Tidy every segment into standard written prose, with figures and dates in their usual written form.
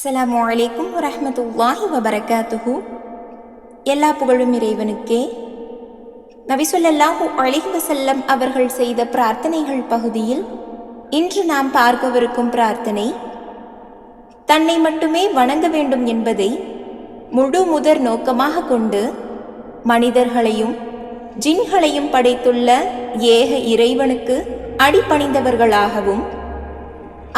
அஸ்ஸலாமு அலைக்கும் வரஹ்மத்துல்லாஹி வபரகாத்துஹு. எல்லா புகழும் இறைவனுக்கே. நபி ஸல்லல்லாஹு அலைஹி வஸல்லம் அவர்கள் செய்த பிரார்த்தனைகள் பகுதியில் இன்று நாம் பார்க்கவிருக்கும் பிரார்த்தனை, தன்னை மட்டுமே வணங்க வேண்டும் என்பதை முழு முதற் நோக்கமாக கொண்டு மனிதர்களையும் ஜின்களையும் படைத்துள்ள ஏக இறைவனுக்கு அடிபணிந்தவர்களாகவும்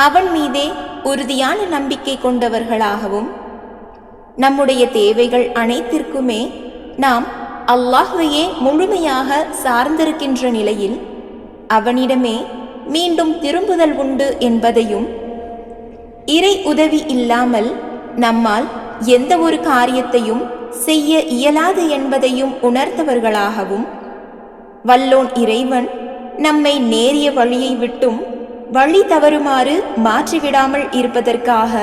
அவன் மீதே உறுதியான நம்பிக்கை கொண்டவர்களாகவும் நம்முடைய தேவைகள் அனைத்திற்குமே நாம் அல்லாஹ்வையே முழுமையாக சார்ந்திருக்கின்ற நிலையில் அவனிடமே மீண்டும் திரும்புதல் உண்டு என்பதையும், இறை உதவி இல்லாமல் நம்மால் எந்த ஒரு காரியத்தையும் செய்ய இயலாது என்பதையும் உணர்ந்தவர்களாகவும், வல்லோன் இறைவன் நம்மை நேரிய வழியை விட்டும் வழி தவறுமாறு மாற்றிவிடாமல் இருப்பதற்காக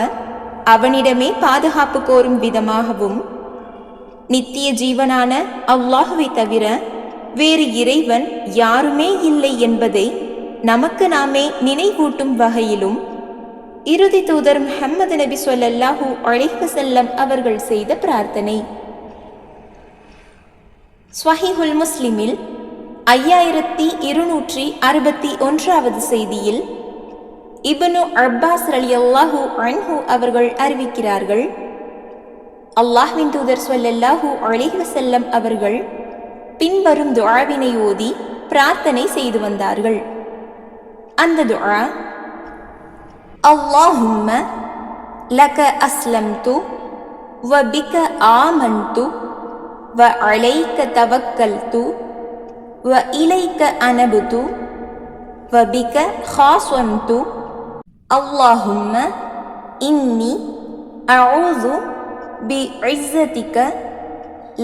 அவனிடமே பாதுகாப்பு கோரும் விதமாகவும், நித்திய ஜீவனான அல்லாஹுவை தவிர வேறு இறைவன் யாருமே இல்லை என்பதை நமக்கு நாமே நினைவூட்டும் வகையிலும் இறுதி தூதர் முஹம்மது நபி ஸல்லல்லாஹு அலைஹி வஸல்லம் அவர்கள் செய்த பிரார்த்தனை. ஸ்வஹீஹுல் முஸ்லிமில் 5261வது செய்தியில் இப்னு அப்பாஸ் ரலியல்லாஹு அன்ஹு அவர்கள் அறிவிக்கிறார்கள், அல்லாஹ்வின் தூதர் ஸல்லல்லாஹு அலைஹி வஸல்லம் அவர்கள் பின்வரும் துஆவினை ஓதி பிரார்த்தனை செய்து வந்தார்கள். அந்த துஆ, அல்லாஹும்ம லக அஸ்லம்து வ பிக ஆமன்து வ அலைக தவக்கல்து வ இலைக அனபுது வ பிக ஹாஸ்வம்து அல்லாஹும்ம இன்னி அஊது பி இஸ்ஸதிக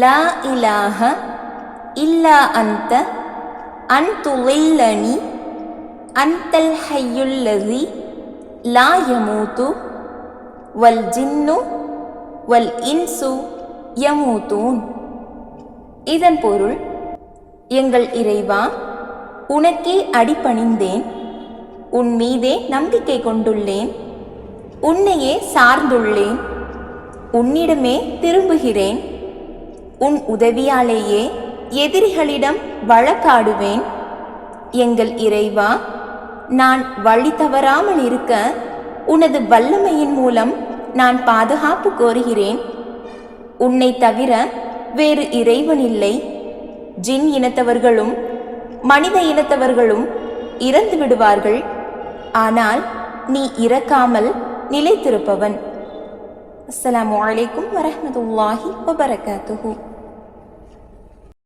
லா இலாஹ இல்லா அன்த அன் துலில்லனி அன்தல் ஹய்யுல்லஸி லா யமூது வல் ஜின்னு வல் இன்சு யமூதூன். இதன் பொருள், எங்கள் இறைவா, உனக்கே அடிபணிந்தேன், உன் மீதே நம்பிக்கை கொண்டுள்ளேன், உன்னையே சார்ந்துள்ளேன், உன்னிடமே திரும்புகிறேன், உன் உதவியாலேயே எதிரிகளிடம் வழக்காடுவேன். எங்கள் இறைவா, நான் வழி தவறாமல் இருக்க உனது வல்லமையின் மூலம் நான் பாதுகாப்பு கோருகிறேன். உன்னை தவிர வேறு இறைவன் இல்லை. ஜின் இனத்தவர்களும் மனித இனத்தவர்களும் இறந்து விடுவார்கள், ஆனால் நீ இறக்காமல் நிலைத்திருப்பவன். அஸ்ஸலாமு அலைக்கும் வரஹ்மத்துல்லாஹி வபரகாத்துஹு.